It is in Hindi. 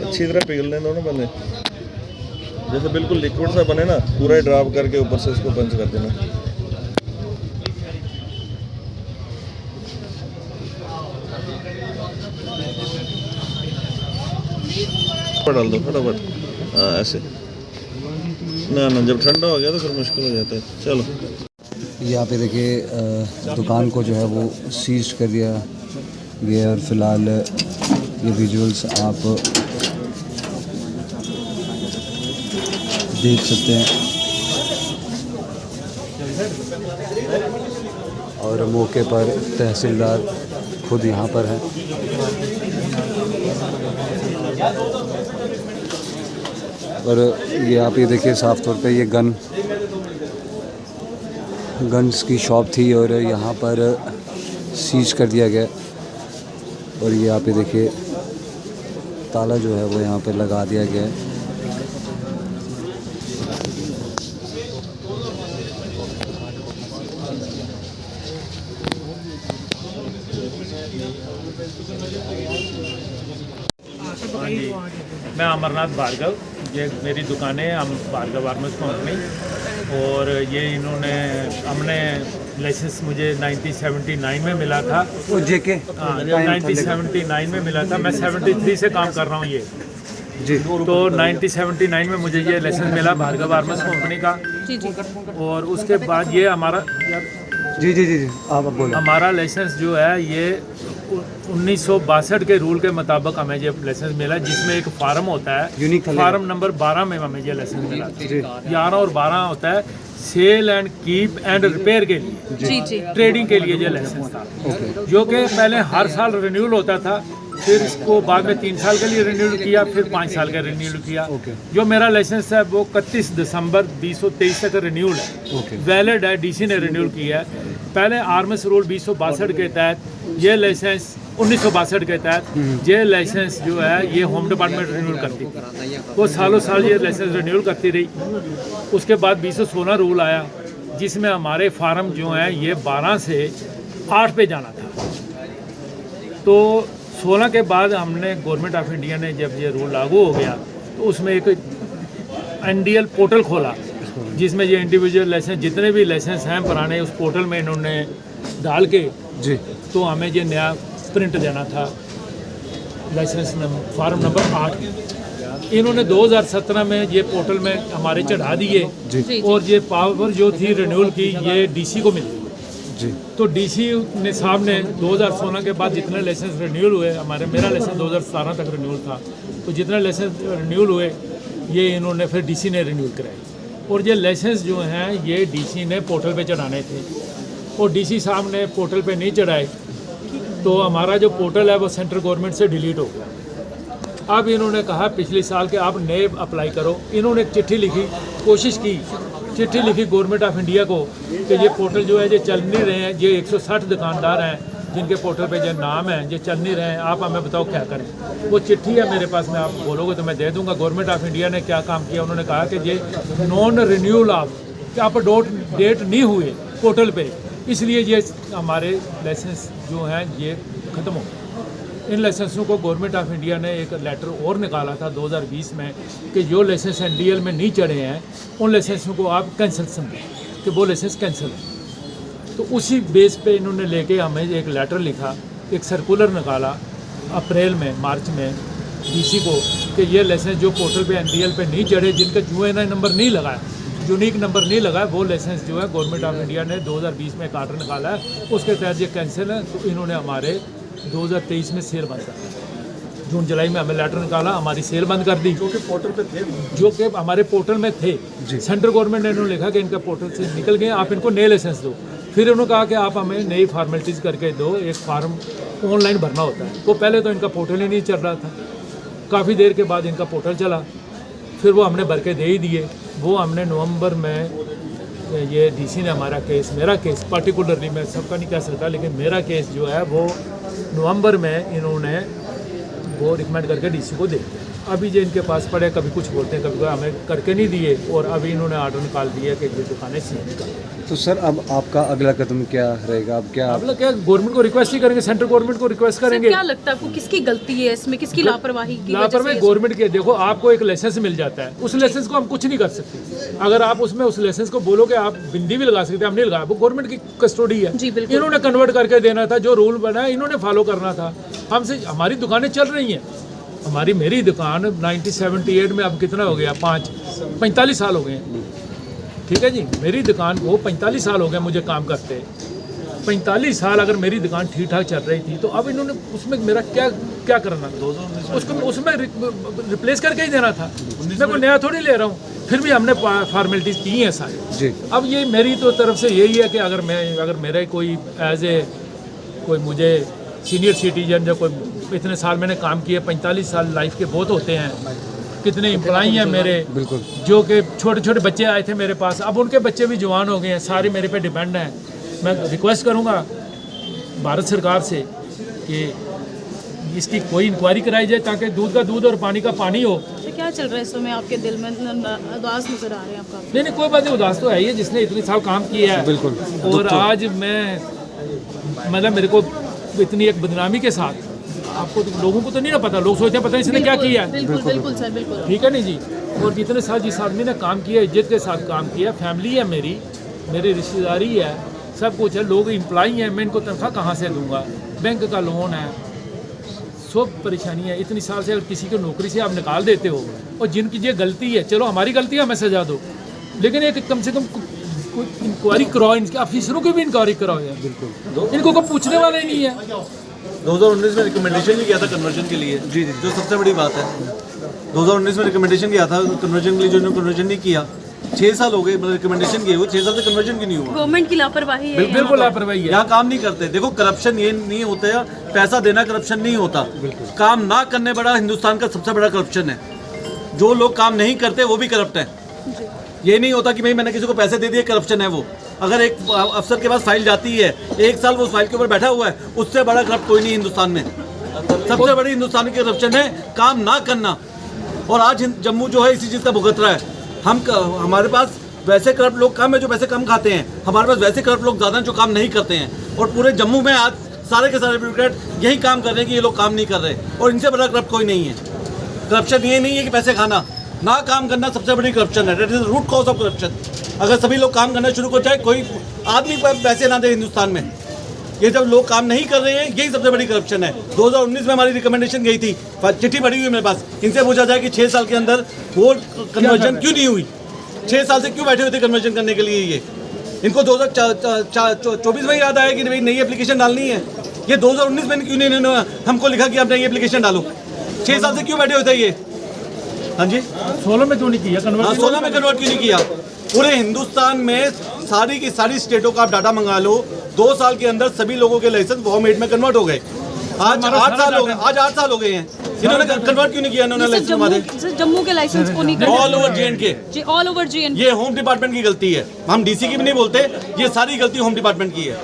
अच्छी तरह पिघलने दो ना पहले, जैसे बिल्कुल लिक्विड सा बने ना, पूरा ही ड्रॉप करके ऊपर से इसको पंच कर देना। डाल दो फटाफट, हाँ ऐसे ना ना, जब ठंडा हो गया तो फिर मुश्किल हो जाता है। चलो यहाँ पे देखिए दुकान को जो है वो सीज कर दिया गया और फिलहाल ये विजुअल्स आप देख सकते हैं और मौके पर तहसीलदार खुद यहाँ पर है। और ये आप ये देखिए साफ तौर पे ये गन्स की शॉप थी और यहाँ पर सीज कर दिया गया। और ये आप ये देखिए ताला जो है वो यहाँ पे लगा दिया गया है। मैं अमरनाथ भार्गव, ये मेरी दुकान है भार्गव आर्मर्स कंपनी। और ये हमने लाइसेंस मुझे 1979 में मिला था। वो जेके 1979 में मिला था, मैं 73 से काम कर रहा हूँ ये जी। तो 1979 में मुझे ये लाइसेंस मिला भार्गव आर्मर्स कंपनी का। और उसके बाद ये हमारा जी जी जी जी आप बोलो। हमारा लाइसेंस जो है ये 1962 के रूल के मुताबिक हमें ये लाइसेंस मिला, जिसमें एक फार्म होता है, फार्म नंबर 12 में हमें ये लाइसेंस मिला। 11 और 12 होता है sale and keep and repair के लिए, ट्रेडिंग के लिए ये लाइसेंस था, जो कि पहले हर साल रिन्यूअल होता था। फिर इसको बाद में 3 साल के लिए रिन्यूअल किया, फिर 5 साल का रिन्यूअल किया। जो मेरा लाइसेंस है वो 31 दिसंबर 2023 तक रिन्यूअल है, वैलिड है, डीसी ने रिन्यूअल किया है। पहले आर्मस रूल 2062 के तहत ये लाइसेंस 1962 के तहत ये लाइसेंस जो है ये होम डिपार्टमेंट रिन्यूअल करती थी, वो सालों साल ये लाइसेंस रिन्यूअल करती रही। उसके बाद 2016 रूल आया, जिसमें हमारे फार्म जो हैं ये 12 से 8 पे जाना था। तो 16 के बाद हमने गवर्नमेंट ऑफ इंडिया ने जब ये रूल लागू हो गया तो उसमें एक NDL पोर्टल खोला, जिसमें ये इंडिविजुअल लाइसेंस जितने भी लाइसेंस हैं पुराने उस पोर्टल में इन्होंने डाल के जी तो हमें ये नया प्रिंट देना था, लाइसेंस फार्म नंबर 8। इन्होंने 2017 में ये पोर्टल में हमारे चढ़ा दिए और ये पावर जो थी रिन्यूअल की ये DC को मिली जी। तो DC ने साहब ने 2016 के बाद जितने लाइसेंस रिन्यूअल हुए, मेरा लाइसेंस 2017 तक रिन्यूअल था, तो जितने लाइसेंस रिन्यूअल हुए ये इन्होंने फिर DC ने रिन्यूअल कराए। और ये लाइसेंस जो हैं ये DC ने पोर्टल पे चढ़ाने थे और DC साहब ने पोर्टल पे नहीं चढ़ाए, तो हमारा जो पोर्टल है वो सेंट्रल गवर्नमेंट से डिलीट हो गया। अब इन्होंने कहा पिछले साल के आप नए अप्लाई करो। इन्होंने एक चिट्ठी लिखी, कोशिश की, चिट्ठी लिखी गवर्नमेंट ऑफ इंडिया को कि ये पोर्टल जो है ये चल नहीं रहे हैं, ये 160 दुकानदार हैं जिनके पोर्टल पे जो नाम है ये चल नहीं रहे हैं, आप हमें बताओ क्या करें। वो चिट्ठी है मेरे पास में, आप बोलोगे तो मैं दे दूंगा। गवर्नमेंट ऑफ इंडिया ने क्या काम किया, उन्होंने कहा कि ये नॉन रिन्यूअल ऑफ आप डेट नहीं हुए पोर्टल पे, इसलिए ये हमारे लाइसेंस जो हैं ये ख़त्म हो गए। इन लाइसेंसों को गवर्नमेंट ऑफ इंडिया ने एक लेटर और निकाला था 2020 में कि जो लाइसेंस NDL में नहीं चढ़े हैं उन लाइसेंसों को आप कैंसिल समझें कि वो लाइसेंस कैंसिल है। तो उसी बेस पे इन्होंने लेके हमें एक लेटर लिखा, एक सर्कुलर निकाला अप्रैल में, मार्च में DC को कि ये लाइसेंस जो पोर्टल पे NDL पे नहीं चढ़े, जिनका UNI नंबर नहीं लगा है, यूनिक नंबर नहीं लगा है, वो लाइसेंस जो है गवर्नमेंट ऑफ इंडिया ने 2020 में एक आर्डर निकाला है, उसके तहत ये कैंसिल है। तो इन्होंने हमारे 2023 में सेल बंद कर दी, जून जुलाई में हमें लेटर निकाला, हमारी सेल बंद कर दी, जो कि पोर्टल पे थे, जो कि हमारे पोर्टल में थे। सेंट्रल गवर्नमेंट ने इन्होंने लिखा कि इनका पोर्टल से निकल गए, आप इनको नए लाइसेंस दो। फिर उन्होंने कहा कि आप हमें नई फॉर्मेलिटीज़ करके दो, एक फार्म ऑनलाइन भरना होता है। तो पहले तो इनका पोर्टल ही नहीं चल रहा था, काफ़ी देर के बाद इनका पोर्टल चला, फिर वो हमने भर के दे ही दिए। वो हमने नवंबर में ये DC ने हमारा केस, मेरा केस पर्टिकुलरली, मैं सबका नहीं कह सकता, लेकिन मेरा केस जो है वो नवंबर में इन्होंने वो रिकमेंड करके DC को दे दिया। अभी जो इनके पास पड़े कभी कुछ बोलते हैं, कभी हमें करके नहीं दिए, और अभी इन्होंने ऑर्डर निकाल दिया कि ये दुकानें सील कर। तो सर अब आपका अगला कदम क्या रहेगा? अब क्या आप लोग क्या गवर्नमेंट को रिक्वेस्ट ही करेंगे, सेंट्रल गवर्नमेंट को रिक्वेस्ट करेंगे? क्या लगता है आपको किसकी गलती है इसमें, किसकी लापरवाही की वजह लापरवाही से? गवर्नमेंट की है। देखो आपको एक लाइसेंस मिल जाता है, उस लाइसेंस को हम कुछ नहीं कर सकते। अगर आप उसमें उस लाइसेंस को बोलोगे आप बिंदी भी लगा सकते हैं, हम नहीं लगा, वो गवर्नमेंट की कस्टोडी है। जी बिल्कुल। इन्होंने कन्वर्ट करके देना था, जो रूल बना है इन्होंने फॉलो करना था। हमसे हमारी दुकानें चल रही हैं, मेरी दुकान 1978 में अब कितना हो गया, 45 साल हो गए हैं, ठीक है जी। मेरी दुकान को 45 साल हो गए मुझे काम करते। 45 साल अगर मेरी दुकान ठीक ठाक चल रही थी, तो अब इन्होंने उसमें मेरा क्या करना था? उसको उसमें रिप्लेस करके ही देना था। मैं कोई नया थोड़ी ले रहा हूँ, फिर भी हमने फॉर्मेलिटीज़ की हैं सारी जी। अब ये मेरी तो तरफ से यही है कि अगर मेरा कोई एज ए कोई मुझे सीनियर सिटीजन, जो कोई इतने साल मैंने काम किया, 45 साल लाइफ के बहुत होते हैं, कितने एम्प्लॉई हैं मेरे, बिल्कुल, जो कि छोटे छोटे बच्चे आए थे मेरे पास, अब उनके बच्चे भी जवान हो गए हैं, सारे मेरे पे डिपेंड हैं। मैं रिक्वेस्ट करूंगा भारत सरकार से कि इसकी कोई इंक्वायरी कराई जाए, ताकि दूध का दूध और पानी का पानी हो। तो क्या चल रहा है इस समय आपके दिल में, उदास नजर आ रहे हैं आपका? नहीं कोई बात नहीं, उदास तो है ही है, जिसने इतने साल काम किया है। बिल्कुल। और आज मैं मतलब मेरे को इतनी एक बदनामी के साथ, आपको तो लोगों को तो नहीं ना पता, लोग सोचते हैं पता नहीं इसने क्या किया है। बिल्कुल बिल्कुल सर, बिल्कुल ठीक है नहीं जी। और जितने साल जिस आदमी ने काम किया, इज्जत के साथ काम किया, फैमिली है मेरी रिश्तेदारी है, सब कुछ है, लोग एम्प्लॉई हैं, मैं इनको तनख्वाह कहाँ से दूंगा, बैंक का लोन है, सब परेशानी है। इतनी साल से अगर किसी को नौकरी से आप निकाल देते हो, और जिनकी ये गलती है, चलो हमारी गलती है, हमें सजा दो, लेकिन एक कम से कम कोई इंक्वायरी कराओ, इनके ऑफिसरों की भी इंक्वायरी कराओ यार। बिल्कुल, इनको कोई पूछने वाला ही नहीं है। 2019 में रिकमेंडेशन भी किया था कन्वर्जन के लिए, जी जी, जो सबसे बड़ी बात है। 2019 में रिकमेंडेशन किया था कन्वर्जन के लिए, जो कन्वर्जन नहीं किया, 6 साल हो गए मतलब रिकमेंडेशन किए हुए, 6 साल से कन्वर्जन क्यों नहीं हुआ? गवर्नमेंट की लापरवाही है। बिल्कुल लापरवाही है, यहाँ काम नहीं करते। देखो करप्शन ये नहीं होता है, पैसा देना करप्शन नहीं होता, काम ना करने बड़ा हिंदुस्तान का सबसे बड़ा करप्शन है। जो लोग काम नहीं करते वो भी करप्ट है। ये नहीं होता कि भाई मैंने किसी को पैसे दे दिए, करप्शन है वो। अगर एक अफसर के पास फाइल जाती है, 1 साल वो उस फाइल के ऊपर बैठा हुआ है, उससे बड़ा करप्ट कोई नहीं हिंदुस्तान में। सबसे बड़ी हिंदुस्तान की करप्शन है काम ना करना। और आज जम्मू जो है इसी चीज़ का भुगत रहा है। हमारे पास वैसे करप्ट लोग कम है जो पैसे कम खाते हैं, हमारे पास वैसे करप्ट लोग ज़्यादा जो काम नहीं करते हैं। और पूरे जम्मू में आज सारे के सारे ब्यूरोक्रेट यही काम कर रहे हैं कि ये लोग काम नहीं कर रहे, और इनसे बड़ा करप्ट कोई नहीं है। करप्शन ये नहीं है कि पैसे खाना, ना काम करना सबसे बड़ी करप्शन है। That is root cause of corruption. अगर सभी लोग काम करना शुरू कर जाए, कोई आदमी पैसे ना दे हिंदुस्तान में, ये जब लोग काम नहीं कर रहे हैं, यही सबसे बड़ी करप्शन है। 2019 में हमारी रिकमेंडेशन गई थी, चिट्ठी पड़ी हुई है मेरे पास, इनसे पूछा जाए कि 6 साल के अंदर वो कन्वर्जन क्यों नहीं हुई, 6 साल से क्यों बैठे हुए थे कन्वर्जन करने के लिए। ये इनको 2024 में याद आया कि भाई नई एप्लीकेशन डालनी है। ये 2019 में क्यों नहीं इन्होंने हमको लिखा कि आप नई एप्लीकेशन डालो? 6 साल से क्यों बैठे हुए थे ये? हाँ जी, 16 में क्यों नहीं किया कन्वर्ट? 16 में कन्वर्ट क्यों नहीं किया? पूरे हिंदुस्तान में सारी की सारी स्टेटों का आप डाटा मंगा लो, 2 साल के अंदर सभी लोगों के लाइसेंस फॉर्म 8 में कन्वर्ट हो गए। आज 8 साल हो गए, आज 8 साल हो गए हैं। इन्होंने कन्वर्ट क्यों नहीं किया? इन्होंने लाइसेंस हमारे जम्मू के लाइसेंस को नहीं ऑल ओवर J&K, जी, ऑल ओवर J&K। ये होम डिपार्टमेंट की गलती है। हम डीसी की भी नहीं बोलते, ये सारी गलती होम डिपार्टमेंट की है।